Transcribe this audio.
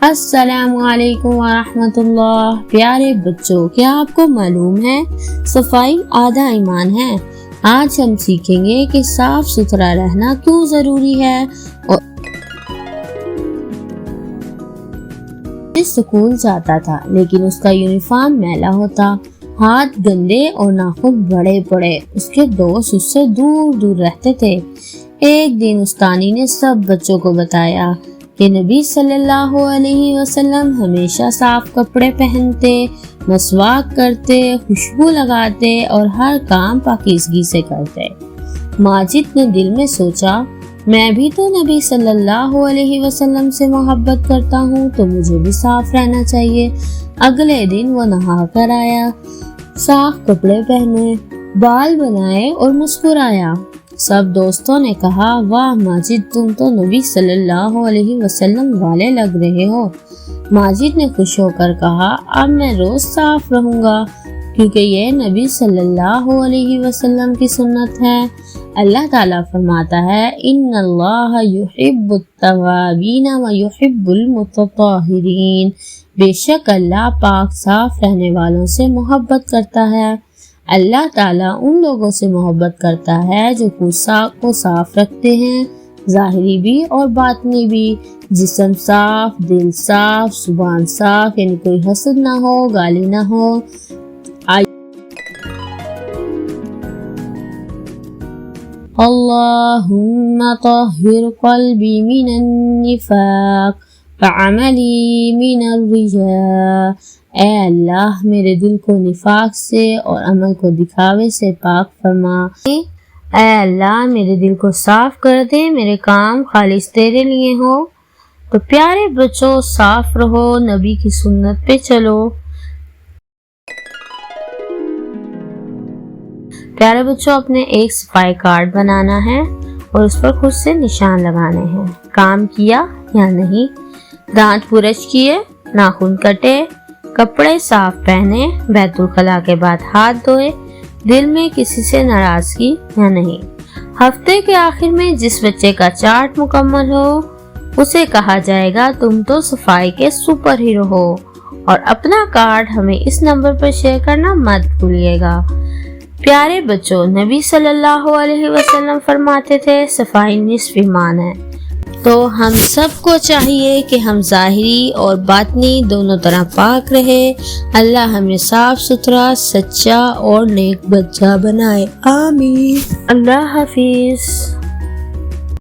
السلام علیکم ورحمۃ اللہ۔ پیارے بچوں، کیا آپ کو معلوم ہے صفائی آدھا ایمان ہے؟ آج ہم سیکھیں گے کہ صاف ستھرا رہنا کیوں ضروری ہے اور اسکول جاتا تھا لیکن اس کا یونیفارم میلا ہوتا، ہاتھ گندے اور ناخن بڑے بڑے۔ اس کے دوست اس سے دور دور رہتے تھے۔ ایک دن استانی نے سب بچوں کو بتایا کہ نبی صلی اللہ علیہ وسلم ہمیشہ صاف کپڑے پہنتے، مسواک کرتے، خوشبو لگاتے اور ہر کام پاکیزگی سے کرتے۔ ماجد نے دل میں سوچا، میں بھی تو نبی صلی اللہ علیہ وسلم سے محبت کرتا ہوں تو مجھے بھی صاف رہنا چاہیے۔ اگلے دن وہ نہا کر آیا، صاف کپڑے پہنے، بال بنائے اور مسکرایا۔ سب دوستوں نے کہا، واہ ماجد، تم تو نبی صلی اللہ علیہ وسلم والے لگ رہے ہو۔ ماجد نے خوش ہو کر کہا، اب میں روز صاف رہوں گا کیونکہ یہ نبی صلی اللہ علیہ وسلم کی سنت ہے۔ اللہ تعالیٰ فرماتا ہے، ان اللہ یحب التوابین ویحب المتطہرین۔ بے شک اللہ پاک صاف رہنے والوں سے محبت کرتا ہے۔ اللہ تعالیٰ ان لوگوں سے محبت کرتا ہے جو خود کو صاف رکھتے ہیں، ظاہری بھی اور باطنی بھی، جسم صاف، دل صاف، زبان صاف، یعنی کوئی حسد نہ ہو، گالی نہ ہو۔ اللہم طہر قلبی من النفاق وعملی من الرجاء۔ اے اللہ، میرے دل کو نفاق سے اور عمل کو دکھاوے سے پاک فرما۔ اے اللہ، میرے دل کو صاف کر دے، میرے کام خالص تیرے لیے ہو۔ تو پیارے بچوں، صاف رہو، نبی کی سنت پہ چلو۔ پیارے بچوں، اپنے ایک صفائی کارڈ بنانا ہے اور اس پر خود سے نشان لگانے ہیں۔ کام کیا یا نہیں، دانت برش کیے، ناخن کٹے، کپڑے صاف پہنے، بیت الخلاء کے بعد ہاتھ دھوئے، دل میں کسی سے ناراضگی یا نہیں۔ ہفتے کے آخر میں جس بچے کا چارٹ مکمل ہو اسے کہا جائے گا تم تو صفائی کے سپر ہیرو ہو۔ اور اپنا کارڈ ہمیں اس نمبر پر شیئر کرنا مت بھولیے گا۔ پیارے بچوں، نبی صلی اللہ علیہ وسلم فرماتے تھے صفائی نصف ایمان ہے۔ تو ہم سب کو چاہیے کہ ہم ظاہری اور باطنی دونوں طرح پاک رہے۔ اللہ ہمیں صاف ستھرا، سچا اور نیک بچہ بنائے، آمین۔ اللہ حافظ۔